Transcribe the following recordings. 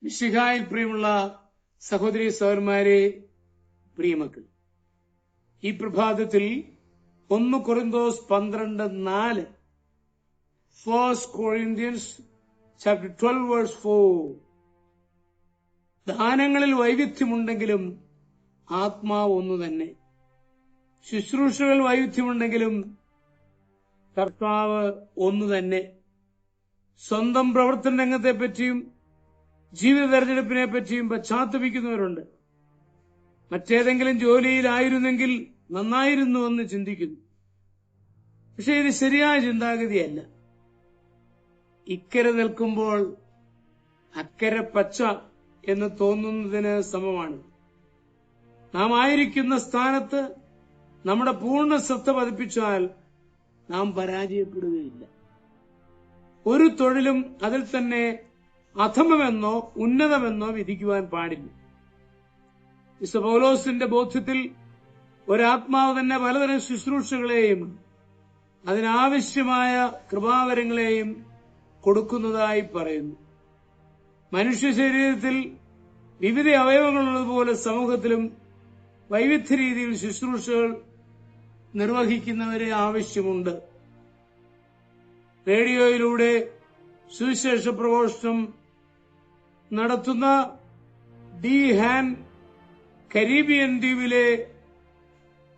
മിശിഹായിൽ പ്രിയമുള്ള സഹോദരി സഹോദരന്മാരെ, പ്രിയമക്കൾ, ഈ പ്രഭാതത്തിൽ 1 കൊരിന്തോസ് 12:4 1 Corinthians chapter 12 verse 4 ദാനങ്ങളിൽ വൈവിധ്യമുണ്ടെങ്കിലും ആത്മാവ് ഒന്നു തന്നെ, ശുശ്രൂഷകൾ വൈവിധ്യമുണ്ടെങ്കിലും കർത്താവ് ഒന്നു തന്നെ. സ്വന്തം പ്രവർത്തന രംഗത്തെപ്പറ്റിയും ജീവിത തെരഞ്ഞെടുപ്പിനെ പറ്റിയും പശ്ചാത്തപിക്കുന്നവരുണ്ട്. മറ്റേതെങ്കിലും ജോലിയിലായിരുന്നെങ്കിൽ നന്നായിരുന്നുവെന്ന് ചിന്തിക്കുന്നു. പക്ഷെ ഇത് ശരിയായ ചിന്താഗതിയല്ല. ഇക്കരെ നിൽക്കുമ്പോൾ അക്കരെ പച്ച എന്ന് തോന്നുന്നതിന് സമമാണ്. നാം ആയിരിക്കുന്ന സ്ഥാനത്ത് നമ്മുടെ പൂർണ്ണ ശ്രദ്ധ പതിപ്പിച്ചാൽ നാം പരാജയപ്പെടുകയില്ല. ഒരു തൊഴിലും അതിൽ തന്നെ അധമമെന്നോ ഉന്നതമെന്നോ വിധിക്കുവാൻ പാടില്ല. വിശുദ്ധ പൗലോസിന്റെ ബോധ്യത്തിൽ ഒരാത്മാവ് തന്നെ പലതരം ശുശ്രൂഷകളെയും അതിനാവശ്യമായ കൃപാവരങ്ങളെയും കൊടുക്കുന്നതായി പറയുന്നു. മനുഷ്യ ശരീരത്തിൽ വിവിധ അവയവങ്ങളുള്ളതുപോലെ സമൂഹത്തിലും വൈവിധ്യ രീതിയിൽ ശുശ്രൂഷകൾ നിർവഹിക്കുന്നവരെ ആവശ്യമുണ്ട്. റേഡിയോയിലൂടെ സുവിശേഷ പ്രഘോഷണം നടത്തുന്ന ഡി ഹാൻ കരീബിയൻ ദ്വീപിലെ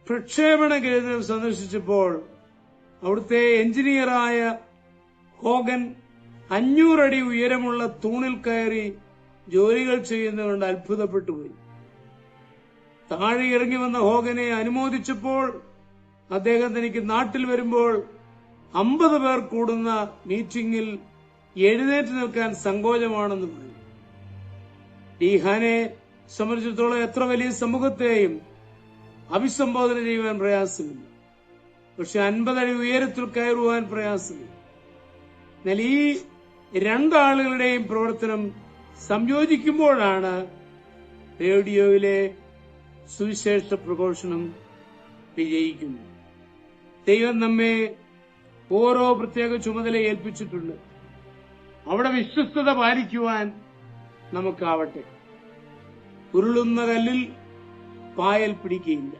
പ്രക്ഷേപണ കേന്ദ്രം സന്ദർശിച്ചപ്പോൾ അവിടുത്തെ എഞ്ചിനീയറായ ഹോഗൻ 500 അടി ഉയരമുള്ള തൂണിൽ കയറി ജോലികൾ ചെയ്യുന്നതുകൊണ്ട് അത്ഭുതപ്പെട്ടുപോയി. താഴെ ഇറങ്ങി വന്ന ഹോഗനെ അനുമോദിച്ചപ്പോൾ അദ്ദേഹം തനിക്ക് നാട്ടിൽ വരുമ്പോൾ 50 പേർ കൂടുന്ന മീറ്റിംഗിൽ എഴുന്നേറ്റ് നിൽക്കാൻ സങ്കോചമാണെന്ന് പറഞ്ഞു. ഡീഹാനെ സംബന്ധിച്ചിടത്തോളം എത്ര വലിയ സമൂഹത്തെയും അഭിസംബോധന ചെയ്യുവാൻ പ്രയാസമില്ല. പക്ഷെ 50 അടി ഉയരത്തിൽ കയറുവാൻ പ്രയാസമില്ല. എന്നാൽ ഈ രണ്ടാളുകളുടെയും പ്രവർത്തനം സംയോജിക്കുമ്പോഴാണ് റേഡിയോയിലെ സുവിശേഷ പ്രഘോഷണം വിജയിക്കുന്നത്. ദൈവം നമ്മെ ഓരോ പ്രത്യേക ചുമതല ഏൽപ്പിച്ചിട്ടുണ്ട്. അവിടെ വിശ്വസ്തത പാലിക്കുവാൻ നമുക്കാവട്ടെ. ഉരുളുന്ന കല്ലിൽ പായൽ പിടിക്കുകയില്ല.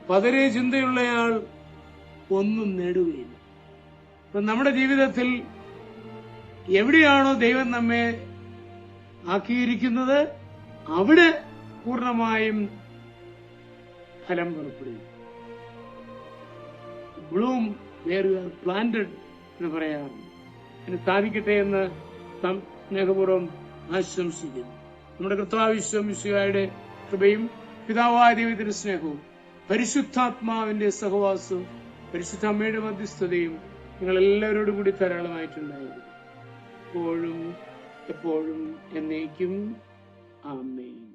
പതരെ ചിന്തയുള്ളയാൾ ഒന്നും നേടുകയില്ല. അപ്പൊ നമ്മുടെ ജീവിതത്തിൽ എവിടെയാണോ ദൈവം നമ്മെ ആക്കിയിരിക്കുന്നത് അവിടെ പൂർണ്ണമായും ഫലം പുറപ്പെടും. Bloom where you are planted എന്ന് പറയാറുണ്ട്. അതിന് സാധിക്കട്ടെ എന്ന് സ്നേഹപൂർവ്വം ആശംസിക്കുന്നു. നമ്മുടെ കർത്താവിശ്വമിശിഹായുടെ കൃപയും പിതാവായ ദൈവത്തിന്റെ സ്നേഹവും പരിശുദ്ധാത്മാവിന്റെ സഹവാസവും പരിശുദ്ധ അമ്മയുടെ മധ്യസ്ഥതയും നിങ്ങൾ എല്ലാവരോടും കൂടി ധാരാളമായിട്ടുണ്ടായിരുന്നു. എപ്പോഴും എപ്പോഴും എന്നേക്കും. ആമേൻ.